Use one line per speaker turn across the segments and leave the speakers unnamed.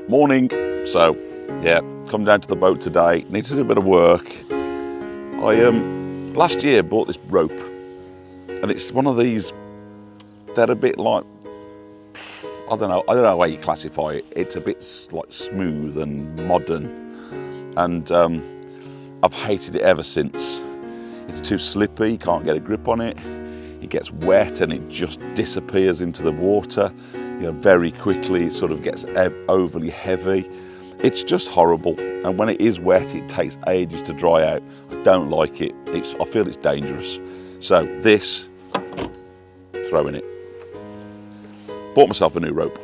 Morning. So yeah, come down to the boat today. Need to do a bit of work. I last year bought this rope, and it's one of these. They're a bit like, I don't know how you classify it. It's a bit like smooth and modern, and I've hated it ever since. It's too slippy. You can't get a grip on it. It gets wet and it just disappears into the water. Very quickly. It sort of gets overly heavy. It's just horrible. And when it is wet, it takes ages to dry out. I don't like it. I feel it's dangerous. So this, throwing it. Bought myself a new rope,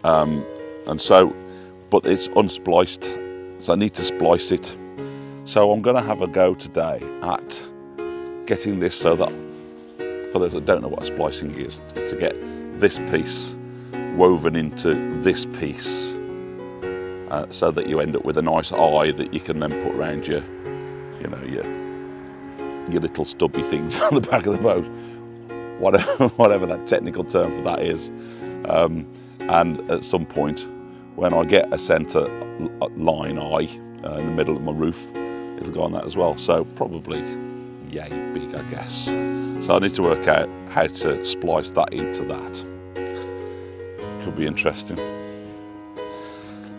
but it's unspliced, so I need to splice it. So I'm going to have a go today at getting this so that, for those that don't know what splicing is to get this piece woven into this piece, so that you end up with a nice eye that you can then put around your little stubby things on the back of the boat, whatever that technical term for that is. And at some point, when I get a centre line eye in the middle of my roof, it'll go on that as well. So probably yay big, I guess. So I need to work out how to splice that into that. Could be interesting.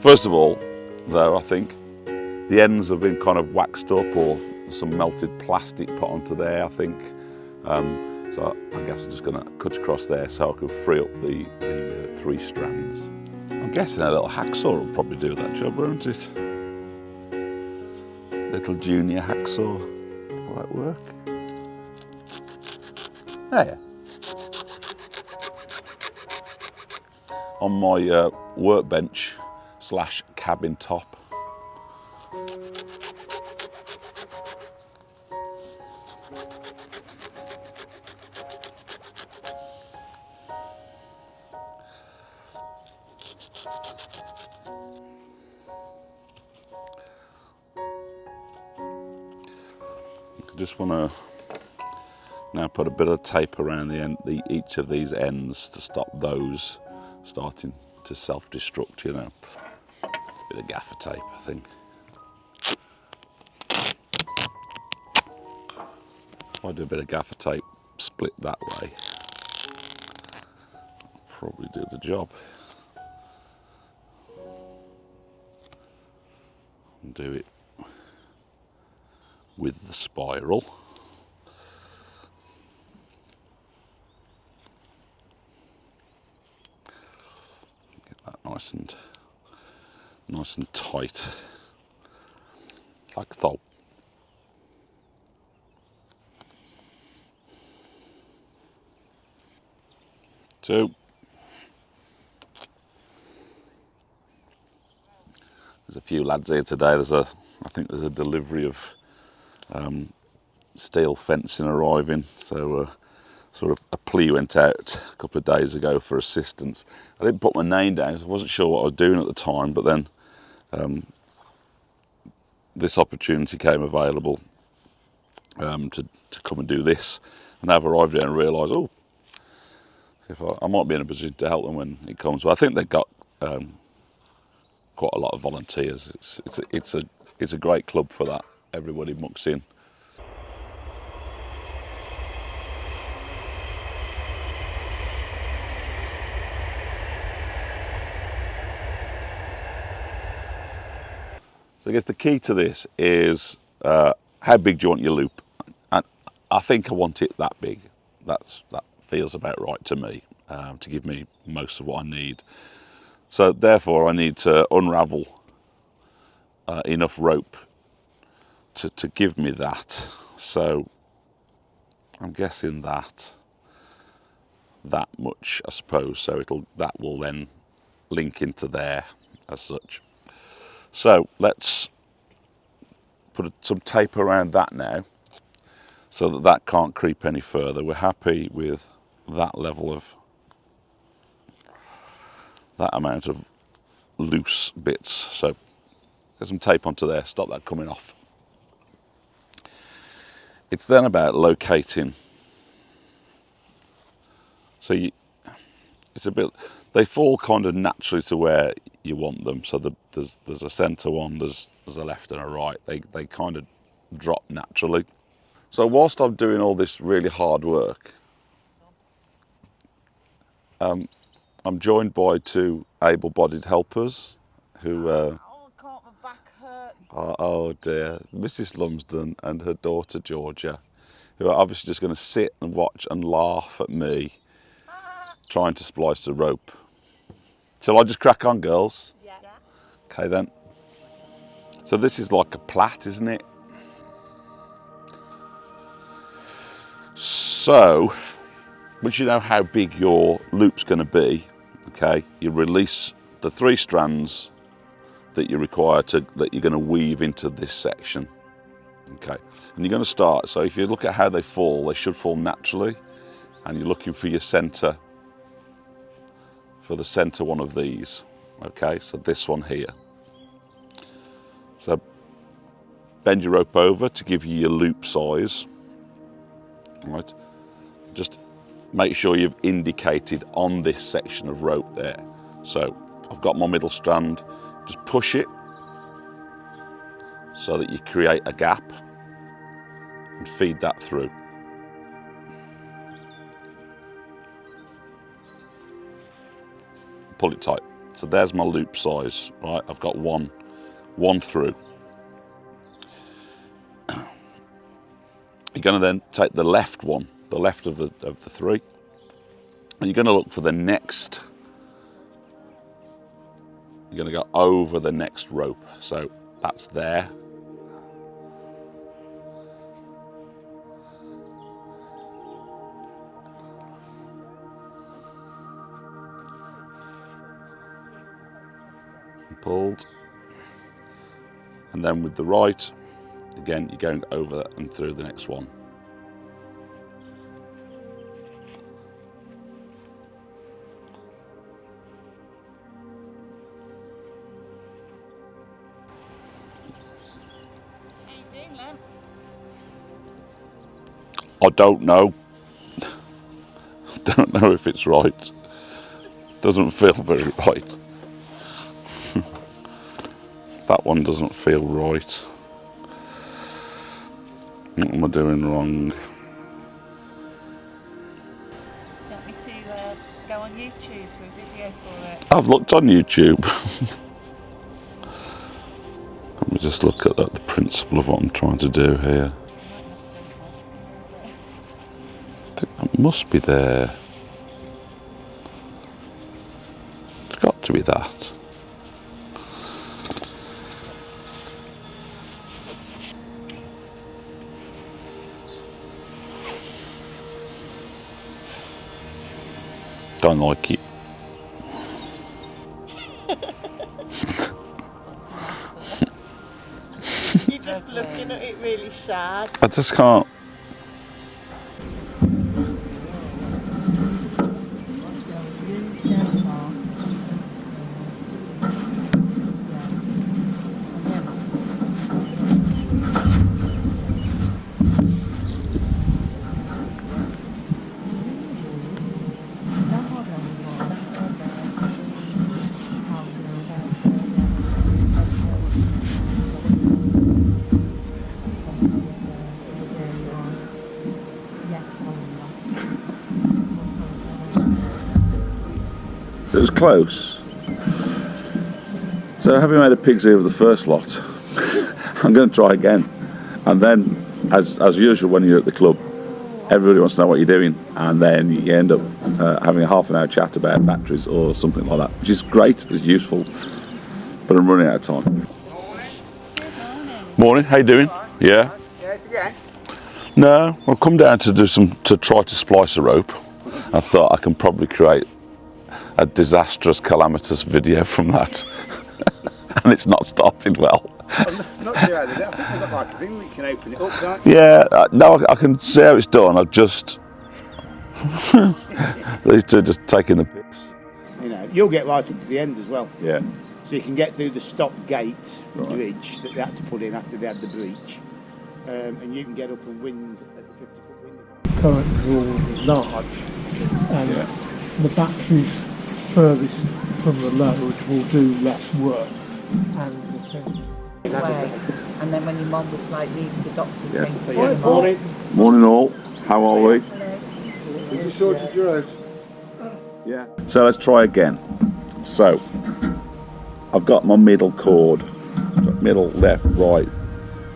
I all, though, I think the ends have been kind of waxed up, or some melted plastic put onto there, I think. So I guess I'm just going to cut across there so I can free up the 3 strands. I'm guessing a little hacksaw will probably do that job, won't it? Little junior hacksaw. Will that work? There. On my workbench / cabin top. Just want to now put a bit of tape around each of these ends to stop those starting to self-destruct, It's a bit of gaffer tape, I think. If I do a bit of gaffer tape split that way, I'll probably do the job. And do it with the spiral. Get that nice and tight, like so. So there's a few lads here today. I think there's a delivery of steel fencing arriving, so sort of a plea went out a couple of days ago for assistance. I didn't put my name down, I wasn't sure what I was doing at the time, but then this opportunity came available to come and do this, and I've arrived there and realised, if I might be in a position to help them when it comes. But I think they've got quite a lot of volunteers. It's a great club for that. Everybody mucks in. So I guess the key to this is how big do you want your loop? And I think I want it that big. That feels about right to me, to give me most of what I need. So therefore I need to unravel enough rope to give me that. So I'm guessing that much, I suppose. So that will then link into there as such. So let's put some tape around that now, so that can't creep any further. We're happy with that level of, that amount of loose bits. So get some tape onto there, stop that coming off. It's then about locating. So it's a bit, they fall kind of naturally to where you want them. So there's a centre one, there's a left and a right. They kind of drop naturally. So whilst I'm doing all this really hard work, I'm joined by two able-bodied helpers who
oh, God, my back hurts.
oh dear, Mrs. Lumsden and her daughter Georgia, who are obviously just going to sit and watch and laugh at me trying to splice the rope. Shall I just crack on, girls?
Yeah.
Okay then. So this is like a plait, isn't it? So, once you know how big your loop's going to be, okay, you release the 3 strands that you require that you're going to weave into this section. Okay, and you're going to start. So if you look at how they fall, they should fall naturally, and you're looking for your centre, for the centre one of these. Okay, so this one here. So bend your rope over to give you your loop size. Right, just make sure you've indicated on this section of rope there. So I've got my middle strand, just push it so that you create a gap and feed that through. Pull it tight. So there's my loop size, right? I've got one through. You're going to then take the left one, the left of the 3, and you're going to look for the next. You're going to go over the next rope. So that's there. And pulled. And then with the right, again, you're going over and through the next one.
How you doing, Lamp?
I don't know. Don't know if it's right. Doesn't feel very right. That one doesn't feel right. What am I doing wrong?
Do you want me to go on YouTube for a video for it?
I've looked on YouTube. Let me just look at the principle of what I'm trying to do here. I think that must be there. It's got to be that. Don't like it.
You're just looking at it really sad.
I just can't. So it was close. So having made a pig's ear of the first lot, I'm going to try again. And then, as usual when you're at the club, everybody wants to know what you're doing, and then you end up having a half an hour chat about batteries or something like that, which is great, it's useful, but I'm running out of time. Morning, how you doing? Yeah?
Yeah, it's again.
No, I've come down to try to splice a rope. I thought I can probably create a disastrous, calamitous video from that. And it's not started well.
I'm not sure how they do it. I think they've got like a thing that you can open it up, can't you?
Yeah, no, I can see how it's done. I've just... These two are just taking the piss.
You know, you'll get right up to the end as well.
Yeah.
So you can get through the stop gate bridge that they had to put in after they had the breach. And you can get up and wind at the 50-foot window.
Current rule is large, and the batteries furthest from the load will do less work. And
Way. And then when your mum was like leaving the doctor,
Yes.
came to see
Yeah.
your mum.
Morning all, how are we?
Hello.
have you sorted your out?
Yeah. So let's try again. So, I've got my middle chord, middle, left, right.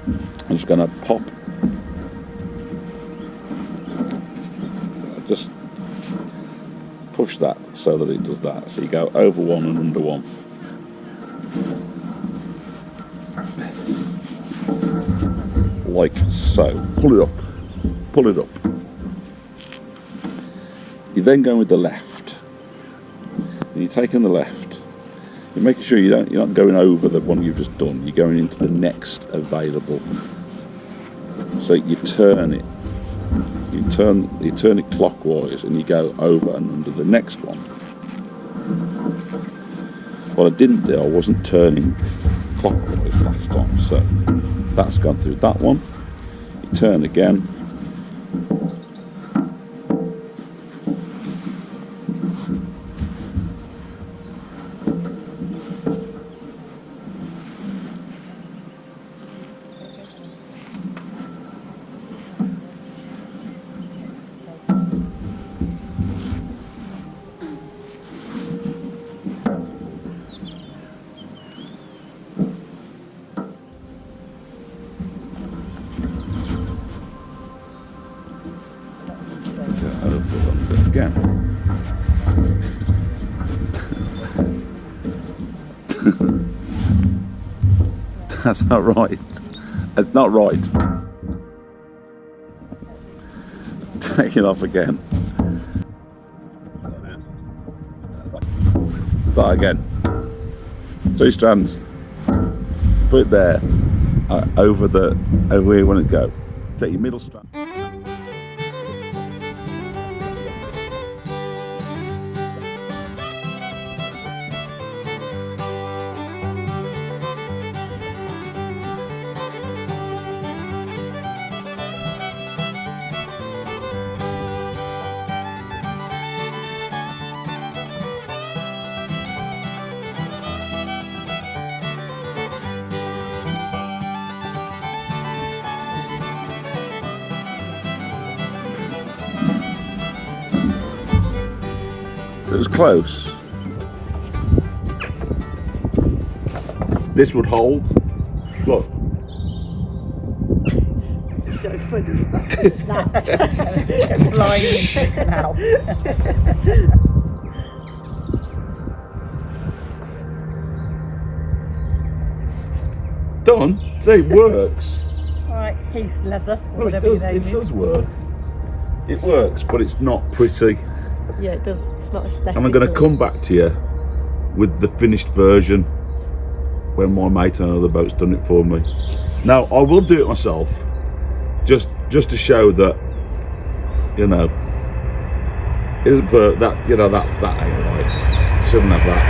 I'm just going to pop, just push that so that it does that. So you go over one and under one. Like so. Pull it up. Pull it up. You then go with the left. And you're taking the left. You're making sure you're not going over the one you've just done. You're going into the next available. So you turn it. You turn it clockwise and you go over and under the next one. What I didn't do, I wasn't turning clockwise last time, so that's gone through that one. You turn again. Again. That's not right. That's not right. Take it off again. Start again. 3 strands. Put it there. Over where you want it to go. Take your middle strand. So it was close. This would hold. Look.
It's so funny if that just snapped. Flying into the canal.
Done? See, it works.
Alright, Heath leather, or
Well,
whatever your
it
name
does
is.
work. It works, but it's not pretty.
Yeah, it does. It's not aesthetic.
And I'm going to come back to you with the finished version when my mate on another boat's done it for me. Now, I will do it myself, just to show that, you know, isn't that ain't right. Shouldn't have that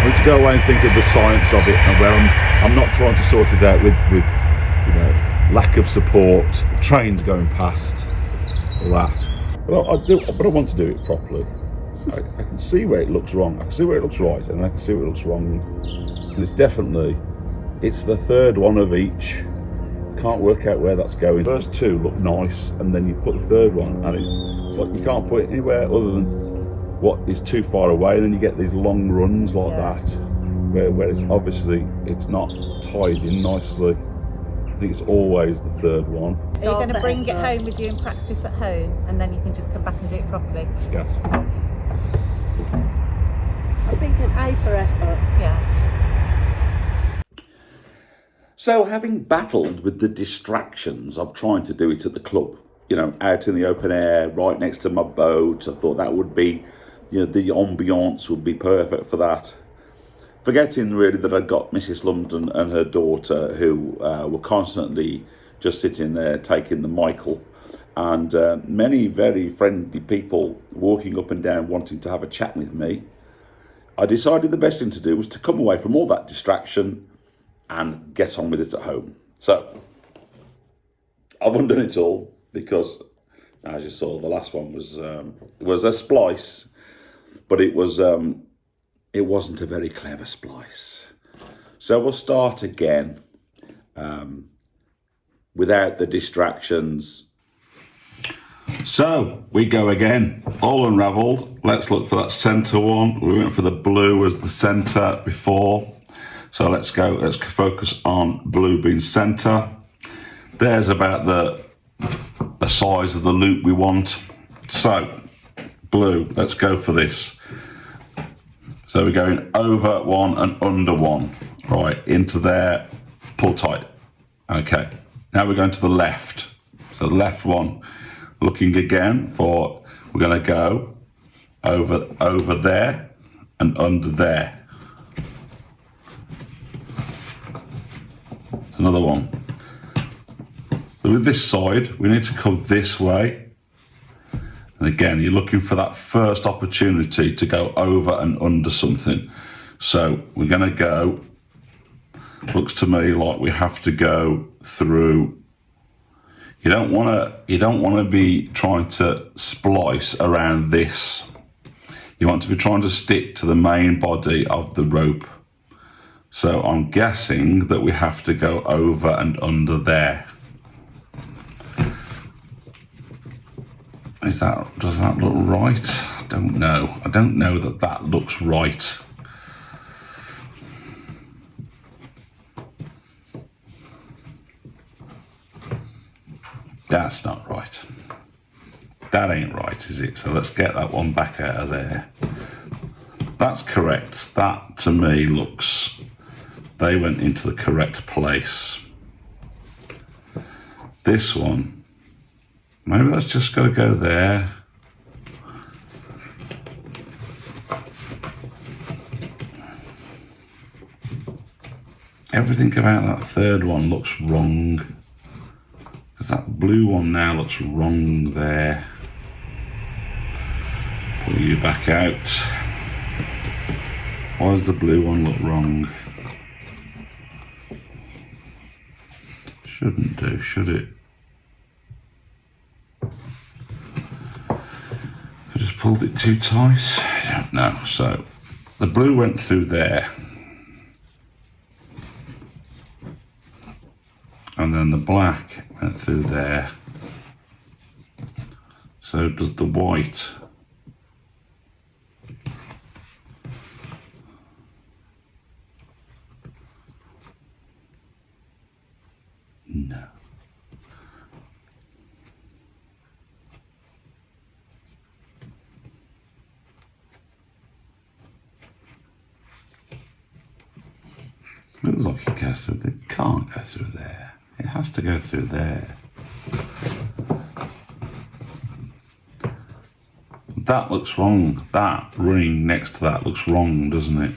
there. Let's go away and think of the science of it, and where I'm not trying to sort it out with you know, lack of support, trains going past, all that. But I want to do it properly. I can see where it looks wrong. I can see where it looks right, and I can see where it looks wrong. And it's the third one of each. Can't work out where that's going. First 2 look nice, and then you put the third one, and it's like you can't put it anywhere other than what is too far away. And then you get these long runs like that, where it's obviously it's not tied in nicely. I think it's always the third one.
Are you going to bring it home with you and practice at home, and then you can just come back and do it properly?
Yes.
I think an A for effort. Yeah.
So, having battled with the distractions of trying to do it at the club, you know, out in the open air, right next to my boat, I thought that would be, you know, the ambiance would be perfect for that. Forgetting really that I'd got Mrs. London and her daughter who were constantly just sitting there taking the Michael, and many very friendly people walking up and down wanting to have a chat with me. I decided the best thing to do was to come away from all that distraction and get on with it at home. So I've undone it all because, as you saw, the last one was a splice. but it wasn't a very clever splice. So we'll start again without the distractions. So we go again, all unravelled. Let's look for that centre one. We went for the blue as the centre before. So let's focus on blue being centre. There's about the size of the loop we want. So blue, let's go for this. So we're going over one and under one. Right, into there, pull tight. Okay, now we're going to the left. So the left one, looking again for, we're going to go over there and under there. Another one. So with this side, we need to come this way. And again, you're looking for that first opportunity to go over and under something. So we're going to go, looks to me like we have to go through. You don't want to be trying to splice around this. You want to be trying to stick to the main body of the rope. So I'm guessing that we have to go over and under there. Does that look right? I don't know. I don't know that looks right. That's not right. That ain't right, is it? So let's get that one back out of there. That's correct. That to me looks, they went into the correct place. This one, maybe that's just got to go there. Everything about that third one looks wrong. Because that blue one now looks wrong there. Pull you back out. Why does the blue one look wrong? Shouldn't do, should it? I just pulled it too tight. I don't know. So the blue went through there. And then the black went through there. So does the white. No. Looks like it goes through. It can't go through there. It has to go through there. That looks wrong. That running next to that looks wrong, doesn't it?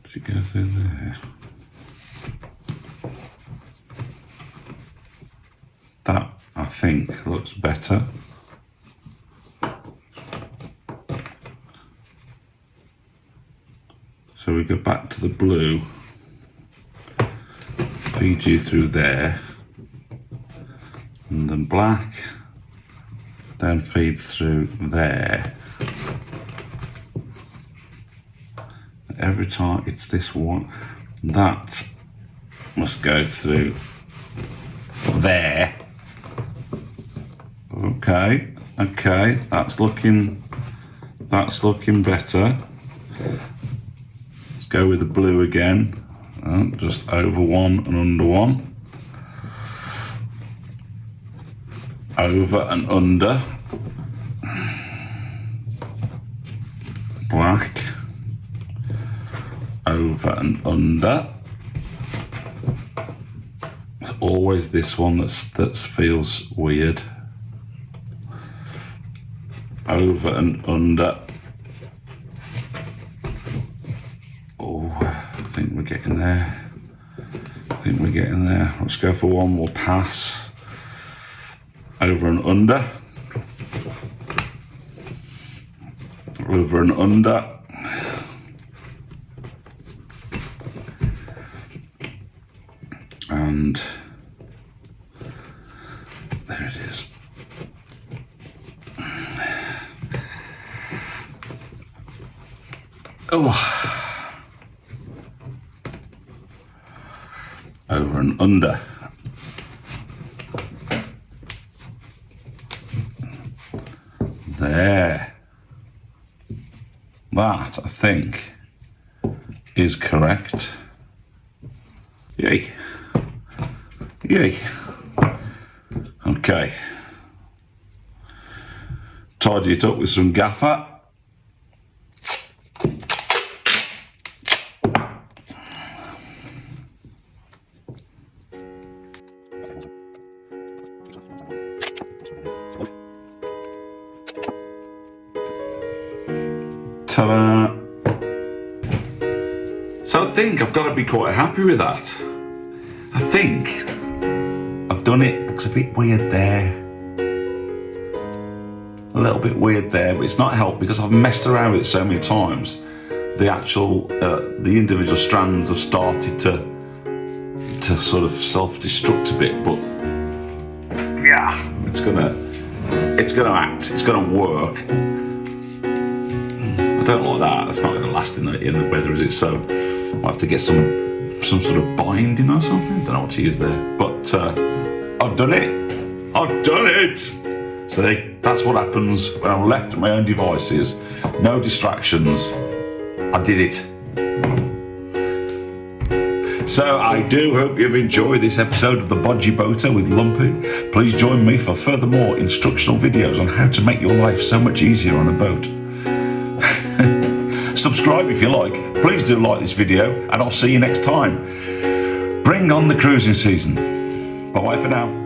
Should go through there. That, I think, looks better. So we go back to the blue, feed you through there, and then black, then feeds through there. Every time it's this one, that must go through there. Okay, that's looking better. Let's go with the blue again. Just over one and under one. Over and under. Black. Over and under. It's always this one that feels weird. Over and under. Oh, I think we're getting there. Let's go for one more pass. Over and under. Over and under. and there it is. Oh, over and under. There. That, I think, is correct. Yay. Yay. Okay. Tidy it up with some gaffer. Ta-da! So I think I've got to be quite happy with that. I think I've done it. Looks a bit weird there. A little bit weird there, but it's not helped because I've messed around with it so many times. The actual, the individual strands have started to sort of self-destruct a bit, but yeah, it's gonna act. It's gonna work. I don't like that. That's not going to last in the weather, is it? So I'll have to get some sort of binding or something. Don't know what to use there. But I've done it. I've done it. See, that's what happens when I'm left to my own devices. No distractions. I did it. So I do hope you've enjoyed this episode of The Bodgy Boater with Lumpy. Please join me for furthermore instructional videos on how to make your life so much easier on a boat. Subscribe if you like. Please do like this video, and I'll see you next time. Bring on the cruising season. Bye-bye for now.